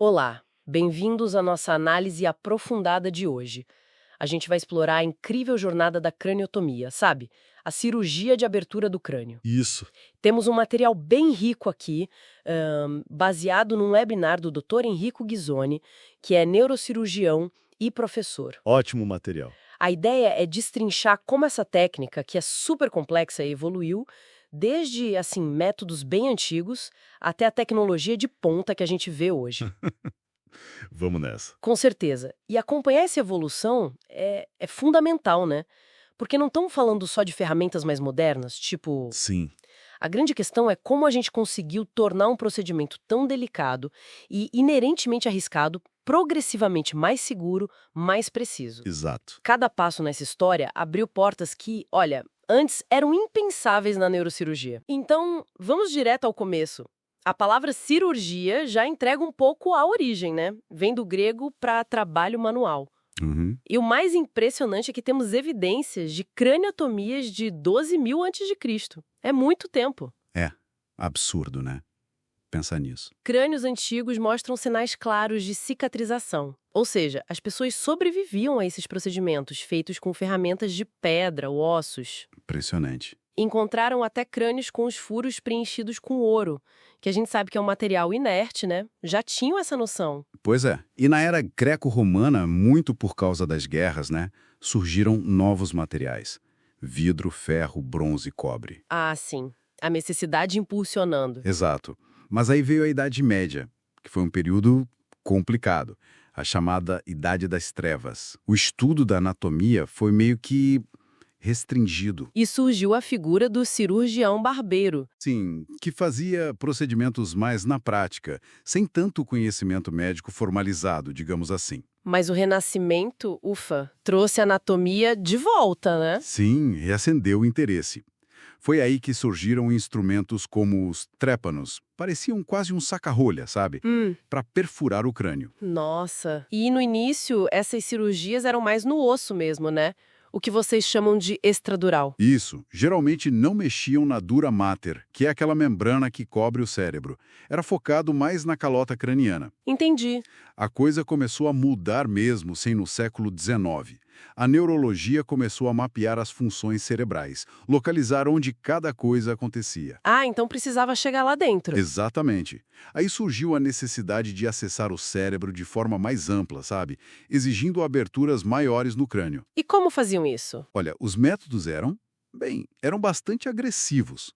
Olá, bem-vindos à nossa análise aprofundada de hoje. A gente vai explorar a incrível jornada da craniotomia, sabe? A cirurgia de abertura do crânio. Isso. Temos um material bem rico aqui, baseado num webinar do Dr. Enrico Ghisoni, que é neurocirurgião e professor. Ótimo material. A ideia é destrinchar como essa técnica, que é super complexa, evoluiu, desde, assim, métodos bem antigos até a tecnologia de ponta que a gente vê hoje. Vamos nessa. Com certeza. E acompanhar essa evolução é fundamental, né? Porque não estamos falando só de ferramentas mais modernas, tipo... Sim, A grande questão é como a gente conseguiu tornar um procedimento tão delicado e inerentemente arriscado progressivamente mais seguro, mais preciso. exato. Cada passo nessa história abriu portas que, olha, antes eram impensáveis na neurocirurgia. Então, vamos direto ao começo. A palavra cirurgia já entrega um pouco a origem, né? Vem do grego para trabalho manual. Uhum. E o mais impressionante é que temos evidências de craniotomias de 12.000 a.C. É muito tempo. É, absurdo, né? Pensar nisso. Crânios antigos mostram sinais claros de cicatrização. Ou seja, as pessoas sobreviviam a esses procedimentos feitos com ferramentas de pedra ou ossos. Impressionante. Encontraram até crânios com os furos preenchidos com ouro, que a gente sabe que é um material inerte, né? Já tinham essa noção. Pois é. E na era greco-romana, muito por causa das guerras, né? Surgiram novos materiais. Vidro, ferro, bronze e cobre. Ah, sim. A necessidade impulsionando. Exato. Mas aí veio a Idade Média, que foi um período complicado. A chamada Idade das Trevas. O estudo da anatomia foi meio que restringido. E surgiu a figura do cirurgião barbeiro. Sim, que fazia procedimentos mais na prática, sem tanto conhecimento médico formalizado, digamos assim. Mas o Renascimento, ufa, trouxe a anatomia de volta, né? Sim, reacendeu o interesse. Foi aí que surgiram instrumentos como os trépanos. Pareciam quase um saca-rolha, sabe? Para perfurar o crânio. Nossa. E no início, essas cirurgias eram mais no osso mesmo, né? O que vocês chamam de extradural. Isso, geralmente não mexiam na dura mater, que é aquela membrana que cobre o cérebro. Era focado mais na calota craniana. Entendi. A coisa começou a mudar mesmo, no século XIX. A neurologia começou a mapear as funções cerebrais, localizar onde cada coisa acontecia. Ah, então precisava chegar lá dentro. Exatamente. Aí surgiu a necessidade de acessar o cérebro de forma mais ampla, sabe? Exigindo aberturas maiores no crânio. E como faziam isso? Olha, os métodos eram bastante agressivos.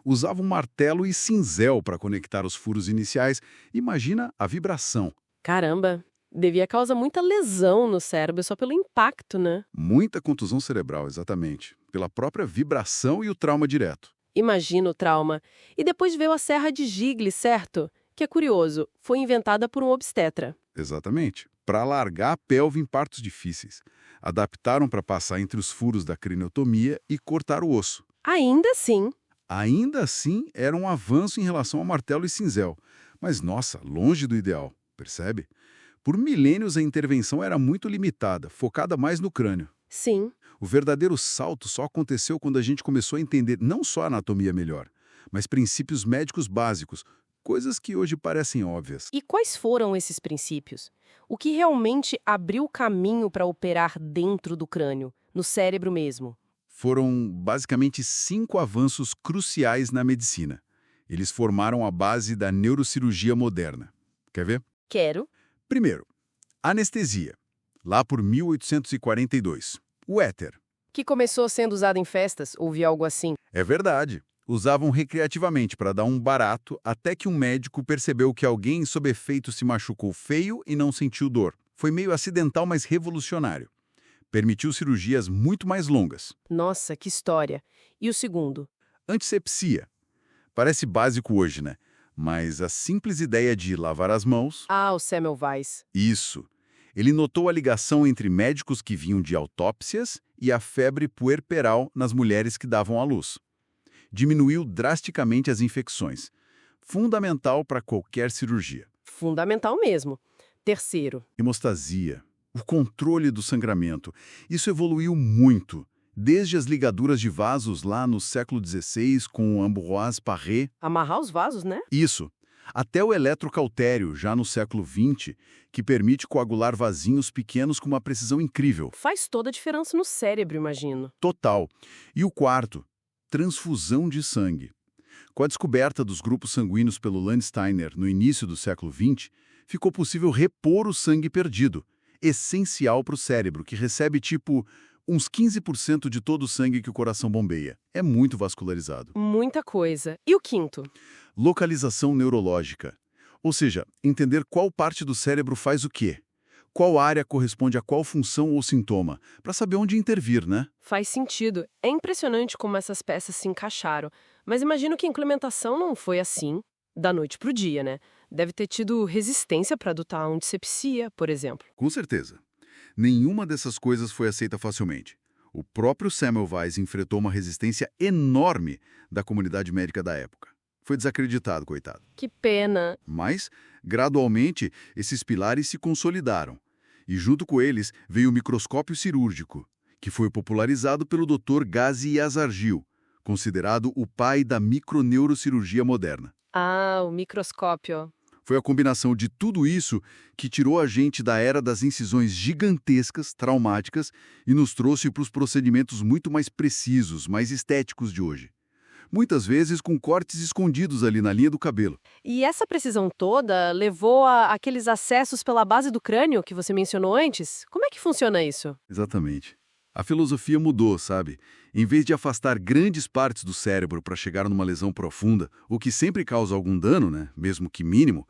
Usavam martelo e cinzel para conectar os furos iniciais. Imagina a vibração. Caramba, devia causar muita lesão no cérebro só pelo impacto, né? Muita contusão cerebral, exatamente. Pela própria vibração e o trauma direto. Imagina o trauma. E depois veio a Serra de Gigli, certo? Que é curioso, foi inventada por um obstetra. Exatamente. Para alargar a pelve em partos difíceis. Adaptaram para passar entre os furos da craniotomia e cortar o osso. Ainda assim, Ainda assim, era um avanço em relação ao martelo e cinzel. Mas, nossa, longe do ideal, percebe? Por milênios a intervenção era muito limitada, focada mais no crânio. sim. O verdadeiro salto só aconteceu quando a gente começou a entender não só a anatomia melhor, mas princípios médicos básicos, coisas que hoje parecem óbvias. E quais foram esses princípios? O que realmente abriu o caminho para operar dentro do crânio, no cérebro mesmo? Foram basicamente 5 avanços cruciais na medicina. Eles formaram a base da neurocirurgia moderna. Quer ver? Quero. Primeiro, anestesia. Lá por 1842. O éter. Que começou sendo usado em festas, ouvi algo assim. É verdade. Usavam recreativamente para dar um barato até que um médico percebeu que alguém sob efeito se machucou feio e não sentiu dor. Foi meio acidental, mas revolucionário. Permitiu cirurgias muito mais longas. Nossa, que história. E o segundo? Antisepsia. Parece básico hoje, né? Mas a simples ideia de lavar as mãos... Ah, o Semmelweis. Isso. Ele notou a ligação entre médicos que vinham de autópsias e a febre puerperal nas mulheres que davam à luz. Diminuiu drasticamente as infecções. Fundamental para qualquer cirurgia. Fundamental mesmo. Terceiro. Hemostasia. O controle do sangramento. Isso evoluiu muito. Desde as ligaduras de vasos lá no século XVI com Ambroise Paré. Amarrar os vasos, né? Isso. Até o eletrocautério, já no século XX, que permite coagular vasinhos pequenos com uma precisão incrível. Faz toda a diferença no cérebro, imagino. Total. E o quarto, transfusão de sangue. Com a descoberta dos grupos sanguíneos pelo Landsteiner no início do século XX, ficou possível repor o sangue perdido, essencial para o cérebro, que recebe tipo uns 15% de todo o sangue que o coração bombeia. É muito vascularizado. Muita coisa. E o quinto? Localização neurológica. Ou seja, entender qual parte do cérebro faz o quê. Qual área corresponde a qual função ou sintoma, para saber onde intervir, né? Faz sentido. É impressionante como essas peças se encaixaram. Mas imagino que a implementação não foi assim, da noite pro dia, né? Deve ter tido resistência para adotar a ondicepsia, por exemplo. Com certeza. Nenhuma dessas coisas foi aceita facilmente. O próprio Semmelweis enfrentou uma resistência enorme da comunidade médica da época. Foi desacreditado, coitado. Que pena. Mas, gradualmente, esses pilares se consolidaram. E junto com eles veio o microscópio cirúrgico, que foi popularizado pelo Dr. Ghazi Yazargil, considerado o pai da microneurocirurgia moderna. Ah, o microscópio. Foi a combinação de tudo isso que tirou a gente da era das incisões gigantescas, traumáticas, e nos trouxe para os procedimentos muito mais precisos, mais estéticos de hoje. Muitas vezes com cortes escondidos ali na linha do cabelo. E essa precisão toda levou a aqueles acessos pela base do crânio que você mencionou antes? Como é que funciona isso? Exatamente. A filosofia mudou, sabe? Em vez de afastar grandes partes do cérebro para chegar numa lesão profunda, o que sempre causa algum dano, né? Mesmo que mínimo,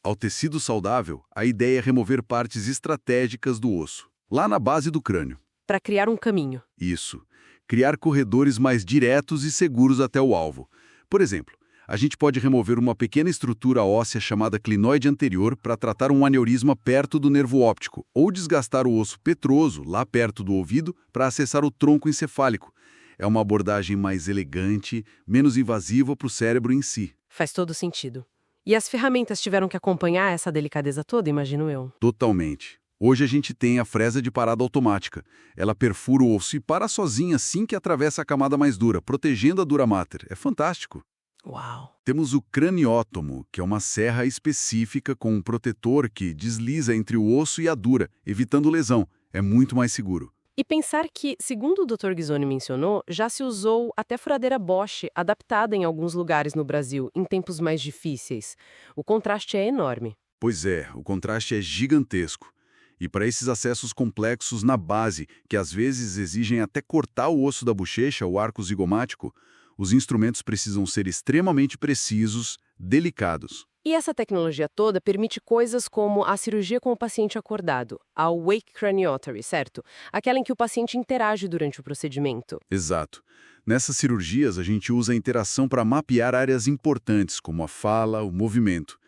ao tecido saudável, a ideia é remover partes estratégicas do osso, lá na base do crânio. Para criar um caminho. Isso. Criar corredores mais diretos e seguros até o alvo. Por exemplo, a gente pode remover uma pequena estrutura óssea chamada clinoide anterior para tratar um aneurisma perto do nervo óptico, ou desgastar o osso petroso, lá perto do ouvido, para acessar o tronco encefálico. É uma abordagem mais elegante, menos invasiva para o cérebro em si. Faz todo sentido. E as ferramentas tiveram que acompanhar essa delicadeza toda, imagino eu. Totalmente. Hoje a gente tem a fresa de parada automática. Ela perfura o osso e para sozinha assim que atravessa a camada mais dura, protegendo a dura mater. É fantástico. Uau! Temos o craniótomo, que é uma serra específica com um protetor que desliza entre o osso e a dura, evitando lesão. É muito mais seguro. E pensar que, segundo o Dr. Ghisoni mencionou, já se usou até furadeira Bosch, adaptada em alguns lugares no Brasil, em tempos mais difíceis. O contraste é enorme. Pois é, o contraste é gigantesco. E para esses acessos complexos na base, que às vezes exigem até cortar o osso da bochecha, o arco zigomático, os instrumentos precisam ser extremamente precisos, delicados. E essa tecnologia toda permite coisas como a cirurgia com o paciente acordado, a Wake Craniotomy, certo? Aquela em que o paciente interage durante o procedimento. Exato. Nessas cirurgias, a gente usa a interação para mapear áreas importantes, como a fala, o movimento.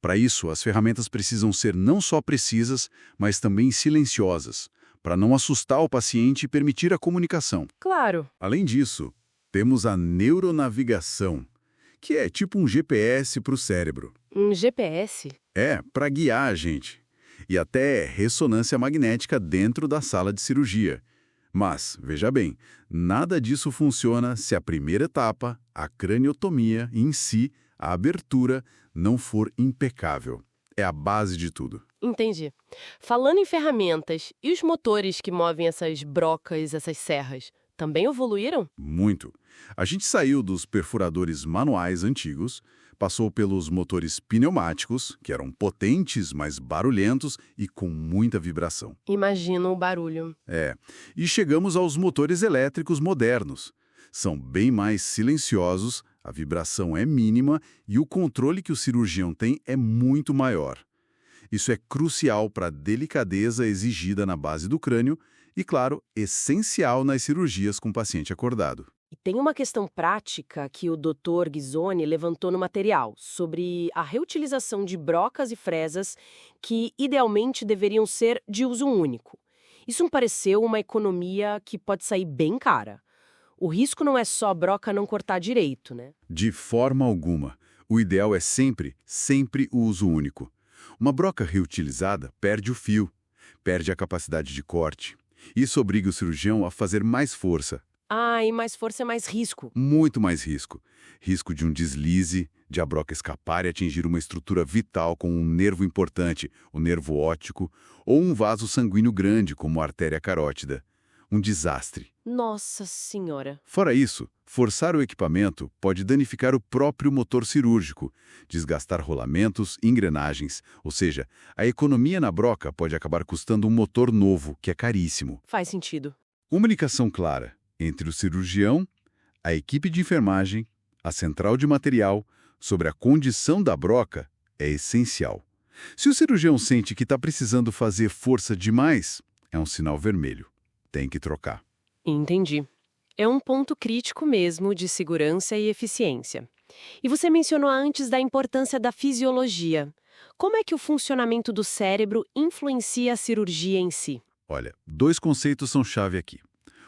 Para isso, as ferramentas precisam ser não só precisas, mas também silenciosas, para não assustar o paciente e permitir a comunicação. Claro. Além disso, temos a neuronavigação, que é tipo um GPS para o cérebro. Um GPS? É, para guiar a gente. E até ressonância magnética dentro da sala de cirurgia. Mas, veja bem, nada disso funciona se a primeira etapa, a craniotomia em si, a abertura, não for impecável. É a base de tudo. Entendi. Falando em ferramentas, e os motores que movem essas brocas, essas serras, também evoluíram? Muito. A gente saiu dos perfuradores manuais antigos, passou pelos motores pneumáticos, que eram potentes, mas barulhentos e com muita vibração. Imagino o barulho. E chegamos aos motores elétricos modernos. São bem mais silenciosos, a vibração é mínima e o controle que o cirurgião tem é muito maior. Isso é crucial para a delicadeza exigida na base do crânio e, claro, essencial nas cirurgias com paciente acordado. E tem uma questão prática que o Dr. Ghisoni levantou no material, sobre a reutilização de brocas e fresas que, idealmente, deveriam ser de uso único. Isso me pareceu uma economia que pode sair bem cara. O risco não é só a broca não cortar direito, né? De forma alguma. O ideal é sempre o uso único. Uma broca reutilizada perde o fio, perde a capacidade de corte. Isso obriga o cirurgião a fazer mais força, Ah, e mais força é mais risco. Muito mais risco. Risco de um deslize, de a broca escapar e atingir uma estrutura vital como um nervo importante, o nervo óptico, ou um vaso sanguíneo grande, como a artéria carótida. Um desastre. Nossa Senhora. Fora isso, forçar o equipamento pode danificar o próprio motor cirúrgico, desgastar rolamentos e engrenagens, ou seja, a economia na broca pode acabar custando um motor novo, que é caríssimo. Faz sentido. Comunicação clara entre o cirurgião, a equipe de enfermagem, a central de material, sobre a condição da broca é essencial. Se o cirurgião sente que está precisando fazer força demais, é um sinal vermelho. Tem que trocar. Entendi. É um ponto crítico mesmo de segurança e eficiência. E você mencionou antes da importância da fisiologia. Como é que o funcionamento do cérebro influencia a cirurgia em si? Olha, dois conceitos são chave aqui.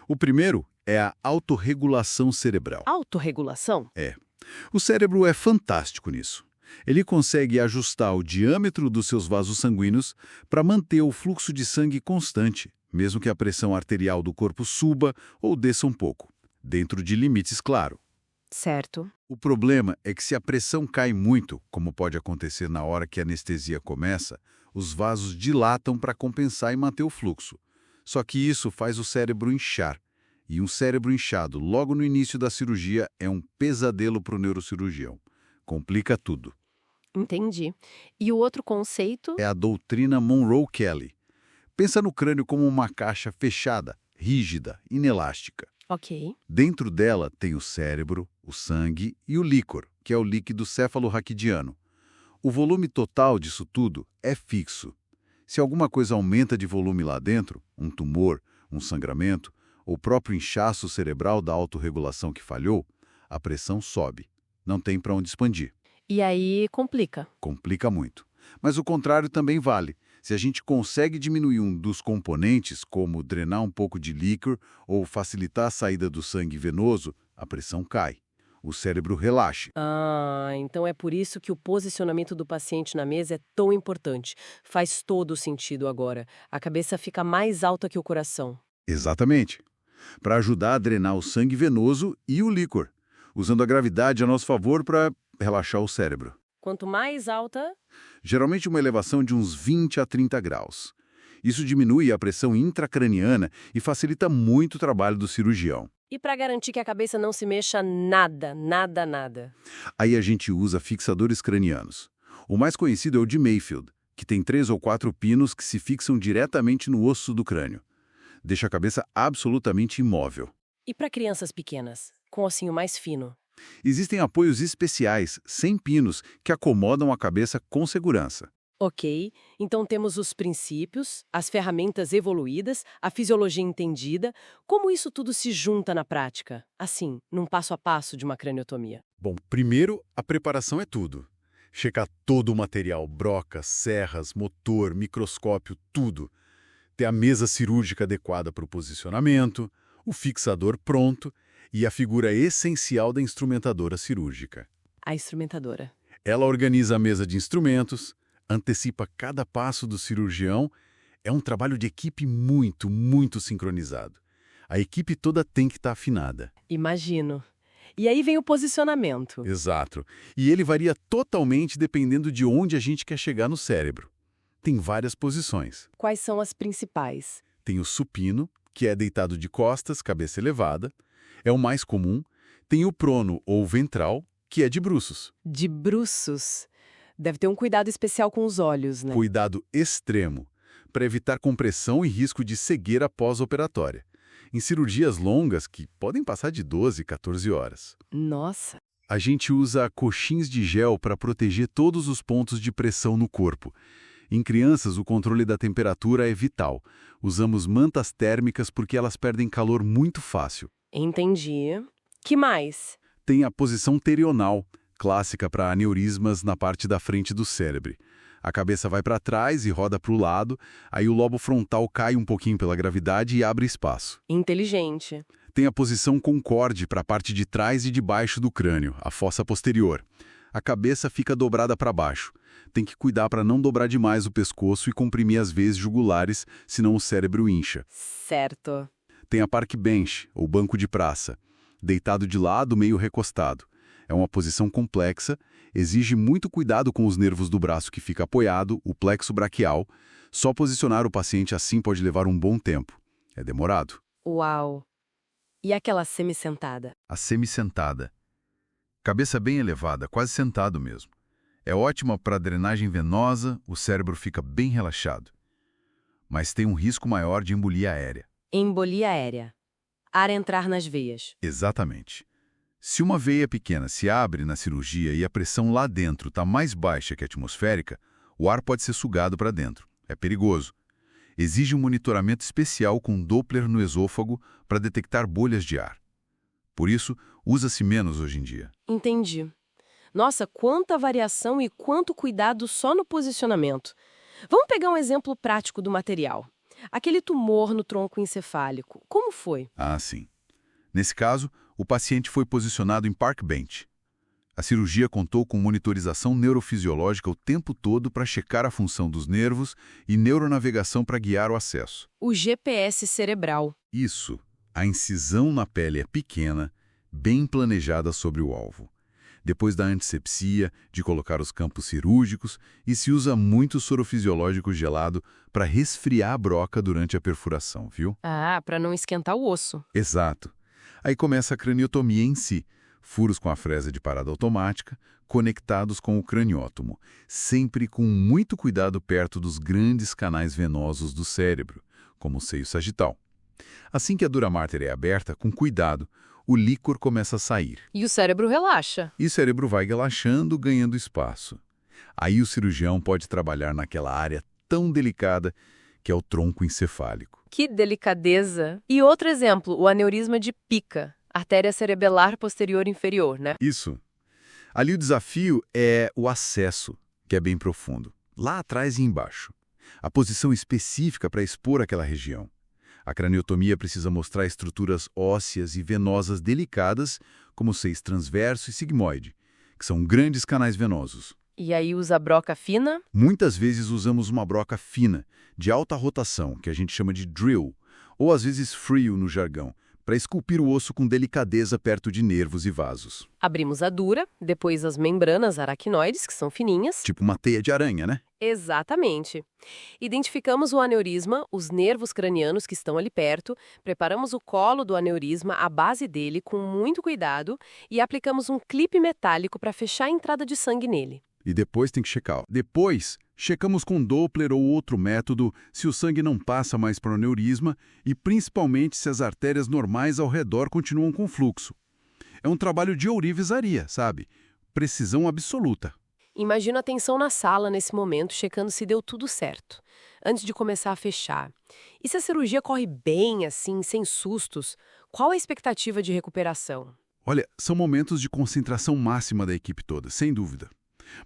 O primeiro é a autorregulação cerebral. Autorregulação? O cérebro é fantástico nisso. Ele consegue ajustar o diâmetro dos seus vasos sanguíneos para manter o fluxo de sangue constante, mesmo que a pressão arterial do corpo suba ou desça um pouco, dentro de limites, claro. Certo. O problema é que se a pressão cai muito, como pode acontecer na hora que a anestesia começa, os vasos dilatam para compensar e manter o fluxo. Só que isso faz o cérebro inchar. E um cérebro inchado logo no início da cirurgia é um pesadelo para o neurocirurgião. Complica tudo. Entendi. E o outro conceito? É a doutrina Monroe-Kelly. Pensa no crânio como uma caixa fechada, rígida, inelástica. Ok. Dentro dela tem o cérebro, o sangue e o líquor, que é o líquido céfalo-raquidiano. O volume total disso tudo é fixo. Se alguma coisa aumenta de volume lá dentro, um tumor, um sangramento, ou o próprio inchaço cerebral da autorregulação que falhou, a pressão sobe. Não tem para onde expandir. E aí complica. Complica muito. Mas o contrário também vale. Se a gente consegue diminuir um dos componentes, como drenar um pouco de líquor ou facilitar a saída do sangue venoso, a pressão cai. O cérebro relaxa. Ah, então é por isso que o posicionamento do paciente na mesa é tão importante. Faz todo o sentido agora. A cabeça fica mais alta que o coração. Exatamente. Para ajudar a drenar o sangue venoso e o líquor, usando a gravidade a nosso favor para relaxar o cérebro. Quanto mais alta... Geralmente uma elevação de uns 20 a 30 graus. Isso diminui a pressão intracraniana e facilita muito o trabalho do cirurgião. E para garantir que a cabeça não se mexa nada, nada, nada. Aí a gente usa fixadores cranianos. O mais conhecido é o de Mayfield, que tem 3 ou 4 pinos que se fixam diretamente no osso do crânio. Deixa a cabeça absolutamente imóvel. E para crianças pequenas, com ossinho mais fino? Existem apoios especiais, sem pinos, que acomodam a cabeça com segurança. Ok, então temos os princípios, as ferramentas evoluídas, a fisiologia entendida. Como isso tudo se junta na prática? Assim, num passo a passo de uma craniotomia. Bom, primeiro, a preparação é tudo. Checar todo o material, brocas, serras, motor, microscópio, tudo. Ter a mesa cirúrgica adequada para o posicionamento, o fixador pronto e a figura essencial da instrumentadora cirúrgica. A instrumentadora. Ela organiza a mesa de instrumentos, antecipa cada passo do cirurgião. É um trabalho de equipe muito, muito sincronizado. A equipe toda tem que estar afinada. Imagino. E aí vem o posicionamento. Exato. E ele varia totalmente dependendo de onde a gente quer chegar no cérebro. Tem várias posições. Quais são as principais? Tem o supino, que é deitado de costas, cabeça elevada. É o mais comum. Tem o prono ou ventral, que é de bruços. De bruços. Deve ter um cuidado especial com os olhos, né? Cuidado extremo, para evitar compressão e risco de cegueira pós-operatória. Em cirurgias longas, que podem passar de 12, 14 horas. Nossa. A gente usa coxins de gel para proteger todos os pontos de pressão no corpo. Em crianças, o controle da temperatura é vital. Usamos mantas térmicas porque elas perdem calor muito fácil. Entendi. Que mais? Tem a posição terional, clássica para aneurismas na parte da frente do cérebro. A cabeça vai para trás e roda para o lado, aí o lobo frontal cai um pouquinho pela gravidade e abre espaço. Inteligente. Tem a posição concorde para a parte de trás e de baixo do crânio, a fossa posterior. A cabeça fica dobrada para baixo. Tem que cuidar para não dobrar demais o pescoço e comprimir as veias jugulares, senão o cérebro incha. Certo. tem a park bench, ou banco de praça, deitado de lado, meio recostado. É uma posição complexa, exige muito cuidado com os nervos do braço que fica apoiado, o plexo braquial. Só posicionar o paciente assim pode levar um bom tempo. É demorado. Uau! E aquela semi-sentada? A semi-sentada. Cabeça bem elevada, quase sentado mesmo. É ótima para drenagem venosa, o cérebro fica bem relaxado. Mas tem um risco maior de embolia aérea. Embolia aérea. Ar entrar nas veias. Exatamente. Se uma veia pequena se abre na cirurgia e a pressão lá dentro está mais baixa que a atmosférica, o ar pode ser sugado para dentro. É perigoso. Exige um monitoramento especial com Doppler no esôfago para detectar bolhas de ar. Por isso, usa-se menos hoje em dia. Entendi. Nossa, quanta variação e quanto cuidado só no posicionamento. Vamos pegar um exemplo prático do material. Aquele tumor no tronco encefálico, como foi? Ah, sim. Nesse caso, o paciente foi posicionado em park bench. A cirurgia contou com monitorização neurofisiológica o tempo todo para checar a função dos nervos e neuronavegação para guiar o acesso. O GPS cerebral. Isso. A incisão na pele é pequena, bem planejada sobre o alvo. Depois da antisepsia, de colocar os campos cirúrgicos, e se usa muito soro fisiológico gelado para resfriar a broca durante a perfuração, viu? Ah, para não esquentar o osso. Exato. Aí começa a craniotomia em si, furos com a fresa de parada automática, conectados com o craniótomo, sempre com muito cuidado perto dos grandes canais venosos do cérebro, como o seio sagital. Assim que a dura márter é aberta, com cuidado, o líquor começa a sair. E o cérebro relaxa. E o cérebro vai relaxando, ganhando espaço. Aí o cirurgião pode trabalhar naquela área tão delicada que é o tronco encefálico. Que delicadeza! E outro exemplo, o aneurisma de Pica, artéria cerebelar posterior inferior, né? Isso. Ali o desafio é o acesso, que é bem profundo, lá atrás e embaixo. A posição específica para expor aquela região. A craniotomia precisa mostrar estruturas ósseas e venosas delicadas, como o seis transverso e sigmoide, que são grandes canais venosos. E aí usa broca fina? Muitas vezes usamos uma broca fina, de alta rotação, que a gente chama de drill, ou às vezes frio no jargão, para esculpir o osso com delicadeza perto de nervos e vasos. Abrimos a dura, depois as membranas aracnoides, que são fininhas. Tipo uma teia de aranha, né? Exatamente. Identificamos o aneurisma, os nervos cranianos que estão ali perto, preparamos o colo do aneurisma, a base dele, com muito cuidado, e aplicamos um clipe metálico para fechar a entrada de sangue nele. E depois tem que checar. Depois, checamos com Doppler ou outro método se o sangue não passa mais para o aneurisma e principalmente se as artérias normais ao redor continuam com fluxo. É um trabalho de ourivesaria, sabe? Precisão absoluta. Imagino a tensão na sala nesse momento, checando se deu tudo certo, antes de começar a fechar. E se a cirurgia corre bem, assim, sem sustos, qual a expectativa de recuperação? Olha, são momentos de concentração máxima da equipe toda, sem dúvida.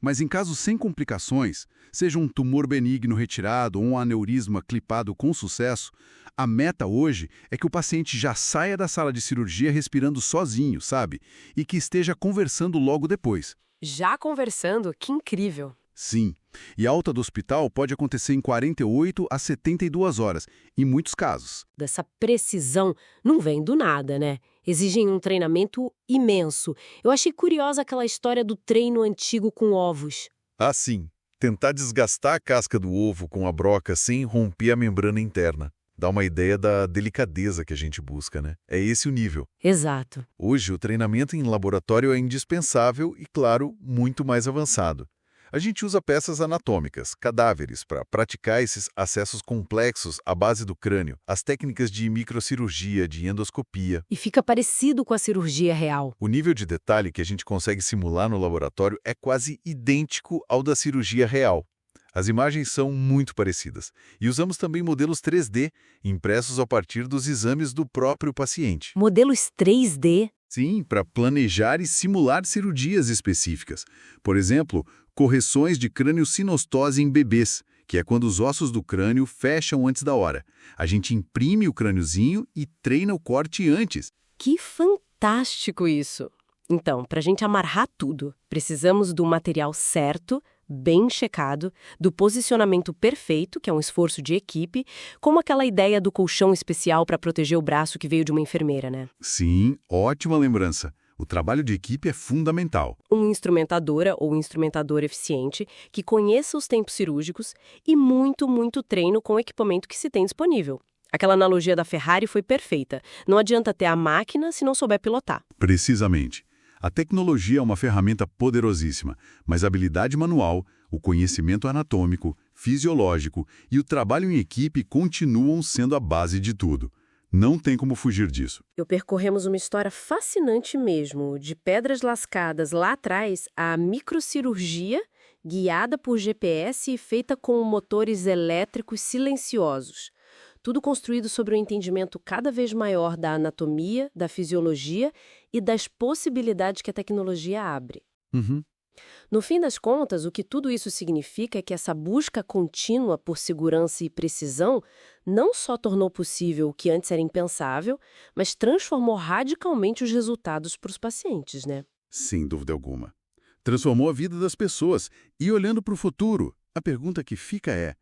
Mas em casos sem complicações, seja um tumor benigno retirado ou um aneurisma clipado com sucesso, a meta hoje é que o paciente já saia da sala de cirurgia respirando sozinho, sabe? E que esteja conversando logo depois. Já conversando, que incrível! Sim, e a alta do hospital pode acontecer em 48 a 72 horas, em muitos casos. Dessa precisão não vem do nada, né? Exigem um treinamento imenso. Eu achei curiosa aquela história do treino antigo com ovos. Ah, sim. Tentar desgastar a casca do ovo com a broca sem romper a membrana interna. Dá uma ideia da delicadeza que a gente busca, né? É esse o nível. Exato. Hoje, o treinamento em laboratório é indispensável e, claro, muito mais avançado. A gente usa peças anatômicas, cadáveres, para praticar esses acessos complexos à base do crânio, as técnicas de microcirurgia, de endoscopia. E fica parecido com a cirurgia real. O nível de detalhe que a gente consegue simular no laboratório é quase idêntico ao da cirurgia real. As imagens são muito parecidas. E usamos também modelos 3D, impressos a partir dos exames do próprio paciente. Modelos 3D? Sim, para planejar e simular cirurgias específicas. Por exemplo, correções de crânio-sinostose em bebês, que é quando os ossos do crânio fecham antes da hora. A gente imprime o crâniozinho e treina o corte antes. Que fantástico isso! Então, para a gente amarrar tudo, precisamos do material certo, bem checado, do posicionamento perfeito, que é um esforço de equipe, como aquela ideia do colchão especial para proteger o braço que veio de uma enfermeira, né? Sim, ótima lembrança. O trabalho de equipe é fundamental. Uma instrumentadora ou instrumentador eficiente que conheça os tempos cirúrgicos e muito treino com o equipamento que se tem disponível. Aquela analogia da Ferrari foi perfeita. Não adianta ter a máquina se não souber pilotar. Precisamente. A tecnologia é uma ferramenta poderosíssima, mas a habilidade manual, o conhecimento anatômico, fisiológico e o trabalho em equipe continuam sendo a base de tudo. Não tem como fugir disso. Percorremos uma história fascinante mesmo, de pedras lascadas lá atrás à microcirurgia, guiada por GPS e feita com motores elétricos silenciosos. Tudo construído sobre um entendimento cada vez maior da anatomia, da fisiologia e das possibilidades que a tecnologia abre. Uhum. No fim das contas, o que tudo isso significa é que essa busca contínua por segurança e precisão não só tornou possível o que antes era impensável, mas transformou radicalmente os resultados para os pacientes, né? Sem dúvida alguma. Transformou a vida das pessoas. E olhando para o futuro, a pergunta que fica é: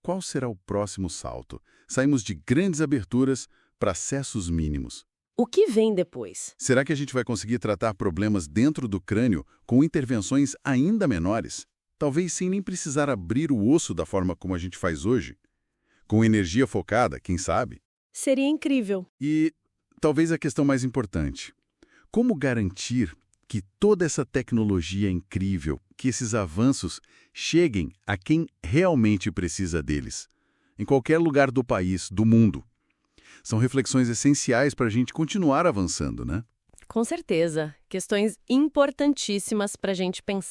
qual será o próximo salto? Saímos de grandes aberturas para acessos mínimos. O que vem depois? Será que a gente vai conseguir tratar problemas dentro do crânio com intervenções ainda menores? Talvez sem nem precisar abrir o osso da forma como a gente faz hoje? Com energia focada, quem sabe? Seria incrível. E talvez a questão mais importante: como garantir que toda essa tecnologia incrível, que esses avanços cheguem a quem realmente precisa deles? Em qualquer lugar do país, do mundo. São reflexões essenciais para a gente continuar avançando, né? Com certeza. Questões importantíssimas para a gente pensar.